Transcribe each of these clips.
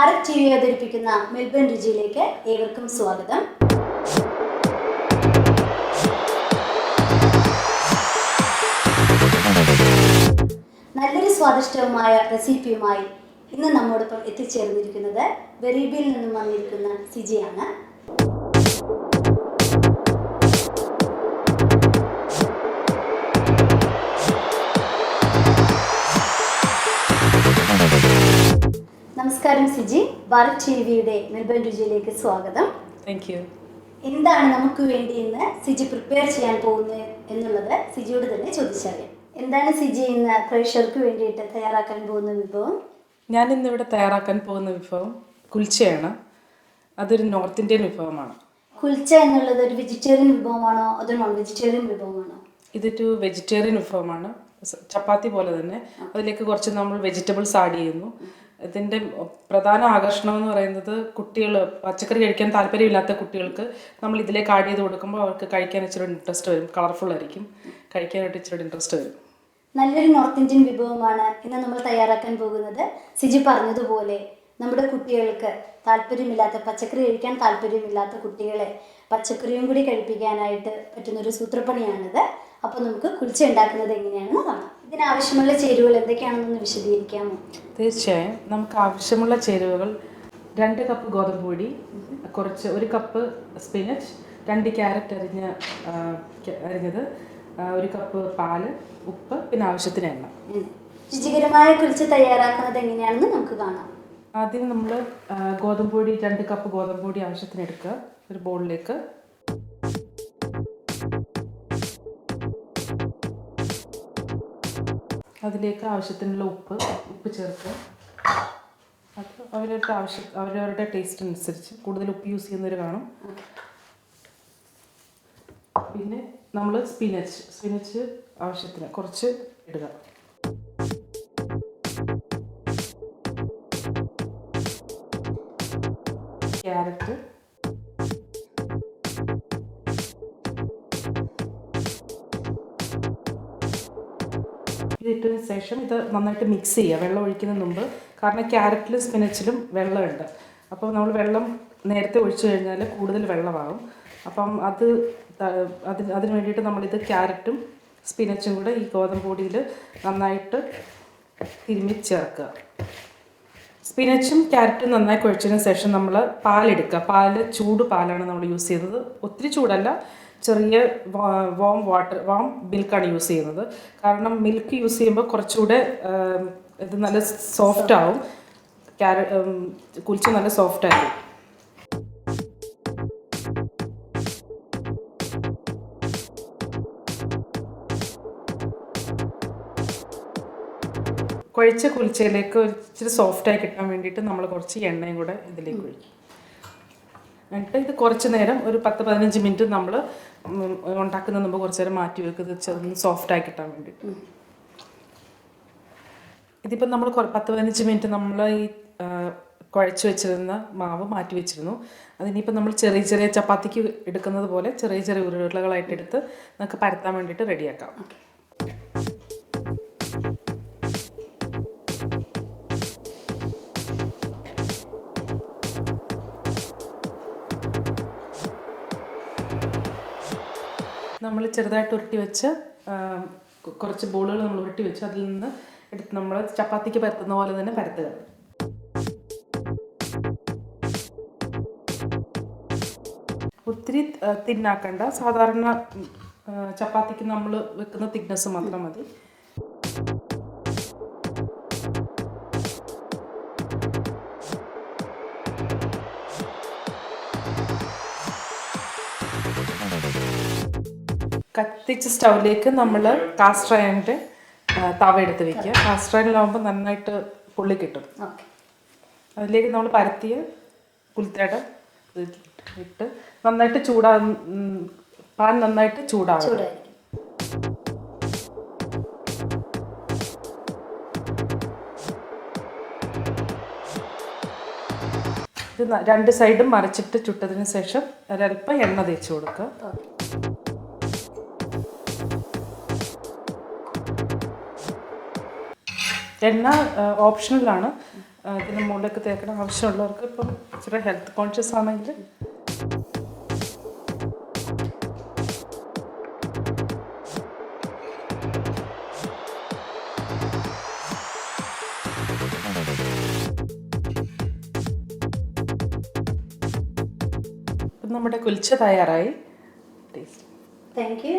Bharat T V അവതരിപ്പിക്കുന്ന Melbourne രുചിയിലേക്ക് ഏവർക്കും സ്വാഗതം. നല്ലൊരു സ്വാദിഷ്ടവുമായ റെസിപ്പിയുമായി ഇന്ന് നമ്മോടൊപ്പം എത്തിച്ചേർന്നിരിക്കുന്നത് വെറീബിയിൽ നിന്നും വന്നിരിക്കുന്ന സിജിയാണ്. നമസ്കാരം സിജി, ഭാരത് ടി വിയുടെ മെൽബൺ രുചിയിലേക്ക് സ്വാഗതം. Thank you. എന്താണ് നമുക്ക് വേണ്ടി ഇന്ന് സിജി പ്രിപ്പയർ ചെയ്യാൻ പോകുന്നത് എന്നുള്ളത് സിജിയോട് തന്നെ ചോദിച്ചറിയാം. എന്താണ് സിജി ഇന്ന് പ്രേക്ഷകർക്ക് വേണ്ടിയിട്ട് തയ്യാറാക്കാൻ പോകുന്ന വിഭവം? ഞാൻ ഇന്നിവിടെ തയ്യാറാക്കാൻ പോകുന്ന വിഭവം കുൽച്ചയാണ്. അതൊരു നോർത്ത് ഇന്ത്യൻ വിഭവമാണ്. കുൽച്ച എന്നുള്ളത് ഒരു വെജിറ്റേറിയൻ വിഭവമാണോ അതോ നോൺ വെജിറ്റേറിയൻ വിഭവമാണോ? ഇതൊരു വെജിറ്റേറിയൻ വിഭവമാണ്. ചപ്പാത്തി പോലെ തന്നെ അതിലേക്ക് കുറച്ച് നമ്മൾ വെജിറ്റബിൾസ് ആഡ് ചെയ്യുന്നു. ഇതിൻ്റെ പ്രധാന ആകർഷണം എന്ന് പറയുന്നത് കുട്ടികൾ പച്ചക്കറി കഴിക്കാൻ താല്പര്യമില്ലാത്ത കുട്ടികൾക്ക് നമ്മൾ ഇതിലേക്ക് ആഡ് ചെയ്ത് കൊടുക്കുമ്പോൾ അവർക്ക് കഴിക്കാൻ ഇച്ചിരി ഇൻട്രസ്റ്റ് വരും. കളർഫുൾ ആയിരിക്കും, കഴിക്കാനായിട്ട് ഇച്ചിരി ഇൻട്രസ്റ്റ് വരും. നല്ലൊരു നോർത്ത് ഇന്ത്യൻ വിഭവമാണ് ഇന്ന് നമ്മൾ തയ്യാറാക്കാൻ പോകുന്നത്. സിജി പറഞ്ഞതുപോലെ നമ്മുടെ കുട്ടികൾക്ക് താല്പര്യമില്ലാത്ത പച്ചക്കറി കഴിക്കാൻ താല്പര്യമില്ലാത്ത കുട്ടികളെ പച്ചക്കറിയും കൂടി കഴിപ്പിക്കാനായിട്ട് പറ്റുന്നൊരു സൂത്രപ്പണിയാണിത്. അപ്പോൾ നമുക്ക് കുൽച്ച ഉണ്ടാക്കുന്നത് എങ്ങനെയാണെന്ന് കാണാം. ഇതിനാവശ്യമുള്ള ചേരുവകൾ എന്തൊക്കെയാണെന്നൊന്ന് വിശദീകരിക്കാമോ? തീർച്ചയായും. നമുക്ക് ആവശ്യമുള്ള ചേരുവകൾ 2 കപ്പ് ഗോതമ്പ് പൊടി, കുറച്ച് 1 കപ്പ് സ്പിനച്ച്, 2 ക്യാരറ്റ് അരിഞ്ഞത്, 1 കപ്പ് പാല്, ഉപ്പ്, പിന്നെ ആവശ്യത്തിന് എണ്ണ. രുചികരമായ കുൽച്ച തയ്യാറാക്കുന്നത് എങ്ങനെയാണെന്ന് നമുക്ക് കാണാം. ആദ്യം നമ്മൾ ഗോതമ്പ് പൊടി 2 കപ്പ് ഗോതമ്പ് പൊടി ആവശ്യത്തിന് എടുക്കുക. ഒരു ബൗളിലേക്ക് അതിലേക്ക് ആവശ്യത്തിനുള്ള ഉപ്പ് ചേർക്കുക. അത് അവരവരുടെ ടേസ്റ്റ് അനുസരിച്ച് കൂടുതൽ ഉപ്പ് യൂസ് ചെയ്യുന്നവർ കാണും. പിന്നെ നമ്മൾ സ്പിനച്ച് ആവശ്യത്തിന് കുറച്ച് ഇടുക. ക്യാരറ്റ്, ഇതിട്ടതിന് ശേഷം ഇത് നന്നായിട്ട് മിക്സ് ചെയ്യുക, വെള്ളം ഒഴിക്കുന്നതിന് മുമ്പ്. കാരണം ക്യാരറ്റിലും സ്പിനച്ചിലും വെള്ളമുണ്ട്. അപ്പോൾ നമ്മൾ വെള്ളം നേരത്തെ ഒഴിച്ചു കഴിഞ്ഞാൽ കൂടുതൽ വെള്ളമാകും. അപ്പം അതിന് വേണ്ടിയിട്ട് നമ്മളിത് ക്യാരറ്റും സ്പിനച്ചും കൂടെ ഈ ഗോതമ്പ് പൊടിയിൽ നന്നായിട്ട് തിരുമ്മി ചേർക്കുക. സ്പിനച്ചും ക്യാരറ്റും നന്നായി കുഴച്ചതിന് ശേഷം നമ്മൾ പാലെടുക്കുക. ചൂട് പാലാണ് നമ്മൾ യൂസ് ചെയ്യുന്നത്. ഒത്തിരി ചൂടല്ല, ചെറിയ വാം മിൽക്കാണ് യൂസ് ചെയ്യുന്നത്. കാരണം മിൽക്ക് യൂസ് ചെയ്യുമ്പോൾ കുറച്ചുകൂടെ ഇത് നല്ല സോഫ്റ്റ് ആവും. കുൽച്ച നല്ല സോഫ്റ്റ് ആയിരിക്കും. കുഴച്ച കുൽച്ചയിലേക്ക് ഇച്ചിരി സോഫ്റ്റായി കിട്ടാൻ വേണ്ടിയിട്ട് നമ്മൾ കുറച്ച് എണ്ണയും കൂടെ ഇതിലേക്ക് ഒഴിക്കും. എന്നിട്ട് ഇത് കുറച്ച് നേരം ഒരു 10-15 മിനിറ്റ് നമ്മൾ ഉണ്ടാക്കുന്ന മുമ്പ് കുറച്ച് നേരം മാറ്റി വെക്കുന്നത് ചെറുന്ന് സോഫ്റ്റായി കിട്ടാൻ വേണ്ടിയിട്ട്. ഇതിപ്പോൾ നമ്മൾ 10-15 മിനിറ്റ് നമ്മൾ ഈ കുഴച്ച് വെച്ചിരുന്ന മാവ് മാറ്റി വെച്ചിരുന്നു. അതിനിപ്പോൾ നമ്മൾ ചെറിയ ചെറിയ ചപ്പാത്തിക്ക് എടുക്കുന്നത് പോലെ ചെറിയ ചെറിയ ഉരുളകളായിട്ട് എടുത്ത് നമുക്ക് പരത്താൻ വേണ്ടിയിട്ട് റെഡിയാക്കാം. നമ്മൾ ചെറുതായിട്ട് ഉരുട്ടി വെച്ച് കുറച്ച് ബോളുകൾ നമ്മൾ ഉരുട്ടി വെച്ച് അതിൽ നിന്ന് എടുത്ത് നമ്മൾ ചപ്പാത്തിക്ക് പരത്തുന്ന പോലെ തന്നെ പരത്തുക. ഒത്തിരി തിന്നാക്കണ്ട, സാധാരണ ചപ്പാത്തിക്ക് നമ്മൾ വെക്കുന്ന തിക്നെസ് മാത്രം മതി. കത്തിച്ച സ്റ്റൗവിലേക്ക് നമ്മൾ കാസ്റ്റ് അയണിൻ്റെ തവ എടുത്ത് വയ്ക്കുക. കാസ്റ്റ് അയണിലാവുമ്പോൾ നന്നായിട്ട് പൊള്ളി കിട്ടും. അതിലേക്ക് നമ്മൾ പരത്തിയ കുൽത്തയുടെ ഇട്ട് നന്നായിട്ട് പാൻ നന്നായിട്ട് ചൂടാവും. ഇത് 2 സൈഡും മറിച്ചിട്ട് ചുട്ടതിന് ശേഷം ഒരല്പം എണ്ണ തേച്ച് കൊടുക്കുക. എണ്ണ ഓപ്ഷണലാണ്. ഇതിന് മുകളിലേക്ക് തേക്കണം ആവശ്യമുള്ളവർക്ക്. ഇപ്പം ഇച്ചിരി ഹെൽത്ത് കോൺഷ്യസ് ആണെങ്കിൽ ഇപ്പം നമ്മുടെ കുൽച്ച തയ്യാറായി. ടേസ്റ്റ്. Thank you.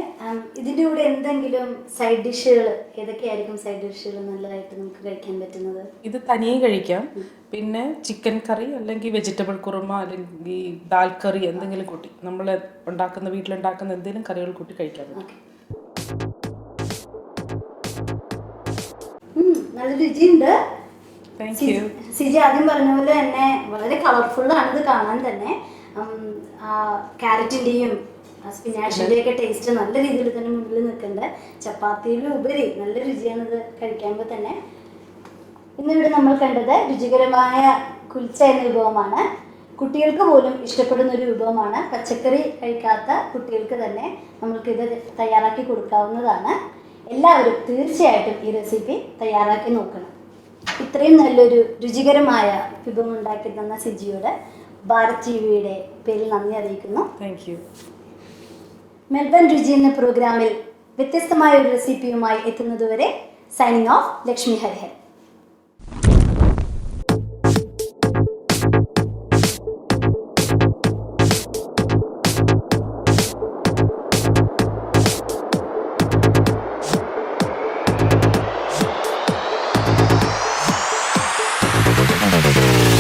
ഇതിൻ്റെ കൂടെ എന്തെങ്കിലും സൈഡ് ഡിഷുകൾ, ഏതൊക്കെയായിരിക്കും സൈഡ് ഡിഷുകൾ നല്ലതായിട്ട് നമുക്ക് കഴിക്കാൻ പറ്റുന്നത്? ഇത് തനിയെ കഴിക്കാം. പിന്നെ ചിക്കൻ കറി അല്ലെങ്കിൽ വെജിറ്റബിൾ കുറുമ അല്ലെങ്കിൽ ദാൽ കറി എന്തെങ്കിലും കൂട്ടി നമ്മൾ ഉണ്ടാക്കുന്ന വീട്ടിലുണ്ടാക്കുന്ന എന്തെങ്കിലും കറികൾ കൂട്ടി കഴിക്കാൻ പറ്റും. ഓക്കെ. നല്ല രുചിയുണ്ട്. Thank you. സിജി ആദ്യം പറഞ്ഞ പോലെ തന്നെ വളരെ കളർഫുള്ളാണ് ഇത് കാണാൻ തന്നെ. ക്യാരറ്റിൻ്റെയും സ്പിനാഷിൻ്റെയും ഒക്കെ ടേസ്റ്റ് നല്ല രീതിയിൽ തന്നെ മുന്നിൽ നിൽക്കുന്നുണ്ട്. ചപ്പാത്തിയിലും ഉപരി നല്ല രുചിയാണിത് കഴിക്കുമ്പോൾ തന്നെ. ഇന്നിവിടെ നമ്മൾ കണ്ടത് രുചികരമായ കുൽച്ച എന്ന വിഭവമാണ്. കുട്ടികൾക്ക് പോലും ഇഷ്ടപ്പെടുന്ന ഒരു വിഭവമാണ്. പച്ചക്കറി കഴിക്കാത്ത കുട്ടികൾക്ക് തന്നെ നമ്മൾക്കിത് തയ്യാറാക്കി കൊടുക്കാവുന്നതാണ്. എല്ലാവരും തീർച്ചയായിട്ടും ഈ റെസിപ്പി തയ്യാറാക്കി നോക്കണം. ഇത്രയും നല്ലൊരു രുചികരമായ വിഭവം ഉണ്ടാക്കി തന്ന സിജിയോട് ഭാരത് ടിവിയുടെ പേരിൽ നന്ദി അറിയിക്കുന്നു. Thank you. മെൽബൺ രുചി എന്ന പ്രോഗ്രാമിൽ വ്യത്യസ്തമായ ഒരു റെസിപ്പിയുമായി എത്തുന്നതുവരെ signing off Lakshmi Hariharan. Thank you.